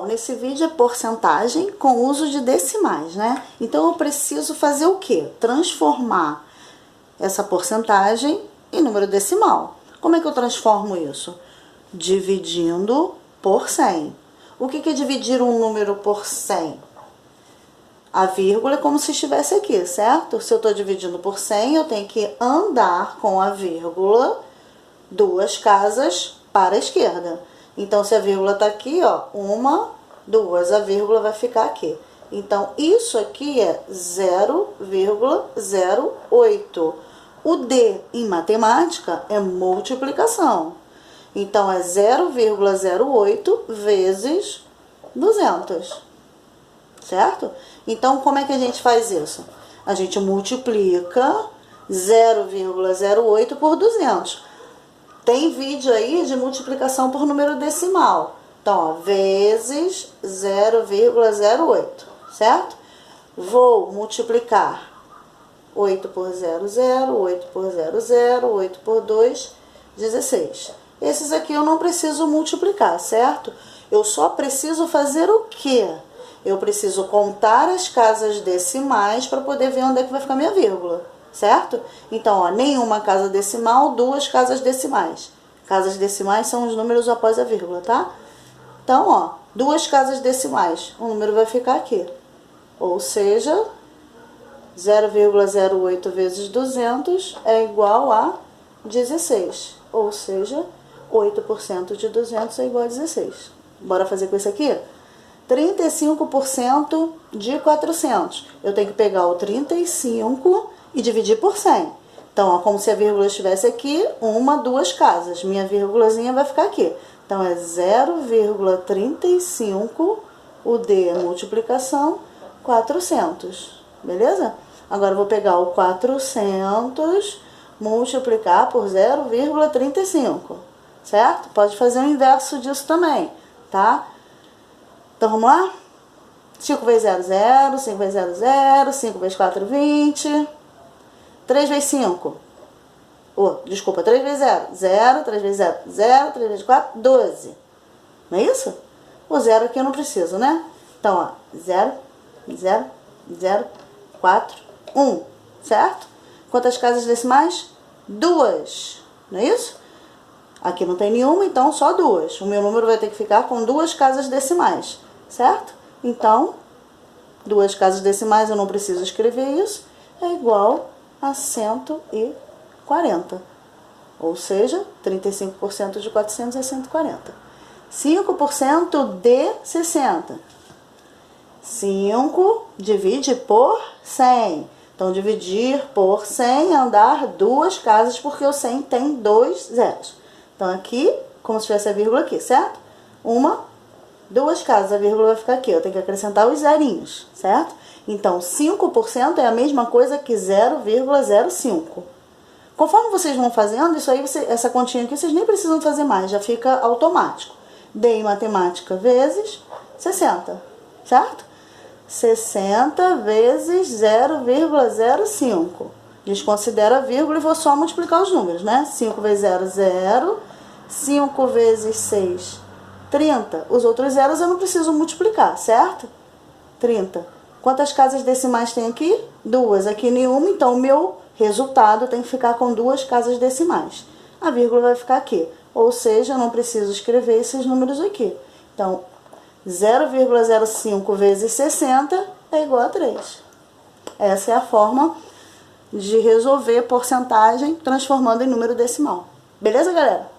Bom, nesse vídeo é porcentagem com uso de decimais, né? Então, eu preciso fazer o quê? Transformar essa porcentagem em número decimal. Como é que eu transformo isso? Dividindo por 100. O que é dividir um número por 100? A vírgula é como se estivesse aqui, certo? Se eu estou dividindo por 100, eu tenho que andar com a vírgula 2 casas para a esquerda. Então, se a vírgula está aqui, ó, 1, 2, a vírgula vai ficar aqui. Então, isso aqui é 0,08. O D em matemática é multiplicação. Então, é 0,08 vezes 200. Certo? Então, como é que a gente faz isso? A gente multiplica 0,08 por 200. Tem vídeo aí de multiplicação por número decimal. Então, ó, vezes 0,08, certo? Vou multiplicar 8 por 00, 8 por 00, 8 por 2, 16. Esses aqui eu não preciso multiplicar, certo? Eu só preciso fazer o quê? Eu preciso contar as casas decimais para poder ver onde é que vai ficar minha vírgula. Certo? Então, ó, nenhuma casa decimal, 2 casas decimais. Casas decimais são os números após a vírgula, tá? Então, ó, 2 casas decimais. O número vai ficar aqui. Ou seja, 0,08 vezes 200 é igual a 16. Ou seja, 8% de 200 é igual a 16. Bora fazer com isso aqui? 35% de 400. Eu tenho que pegar o 35 e dividir por 100. Então, ó, como se a vírgula estivesse aqui, 1, 2 casas. Minha vírgulazinha vai ficar aqui. Então, é 0,35, o D é multiplicação, 400. Beleza? Agora, eu vou pegar o 400, multiplicar por 0,35. Certo? Pode fazer o inverso disso também, tá? Então, vamos lá? 5 vezes 0, 0. 5 vezes 0, 0. 5 vezes 4, 20. 3 vezes 5. Desculpa, 3 vezes 0, 0. 3 vezes 0, 0. 3 vezes 4, 12. Não é isso? O 0 aqui eu não preciso, né? Então, ó, 0, 0, 0, 4, 1. Certo? Quantas casas decimais? 2. Não é isso? Aqui não tem nenhuma, então só 2. O meu número vai ter que ficar com 2 casas decimais. Certo? Então, 2 casas decimais, eu não preciso escrever isso, é igual a 140. Ou seja, 35% de 400 é 140. 5% de 60. 5 divide por 100. Então, dividir por 100 é andar 2 casas, porque o 100 tem 2 zeros. Então, aqui, como se tivesse a vírgula aqui, certo? 2 casas, a vírgula vai ficar aqui. Eu tenho que acrescentar os zerinhos, certo? Então, 5% é a mesma coisa que 0,05. Conforme vocês vão fazendo, isso aí, essa continha aqui, vocês nem precisam fazer mais, já fica automático. D em matemática vezes 60, certo? 60 vezes 0,05. Desconsidero a vírgula e vou só multiplicar os números, né? 5 vezes 0, 0. 5 vezes 6, 30. Os outros zeros eu não preciso multiplicar, certo? 30. Quantas casas decimais tem aqui? 2. Aqui nenhuma, então o meu resultado tem que ficar com 2 casas decimais. A vírgula vai ficar aqui. Ou seja, eu não preciso escrever esses números aqui. Então, 0,05 vezes 60 é igual a 3. Essa é a forma de resolver porcentagem transformando em número decimal. Beleza, galera?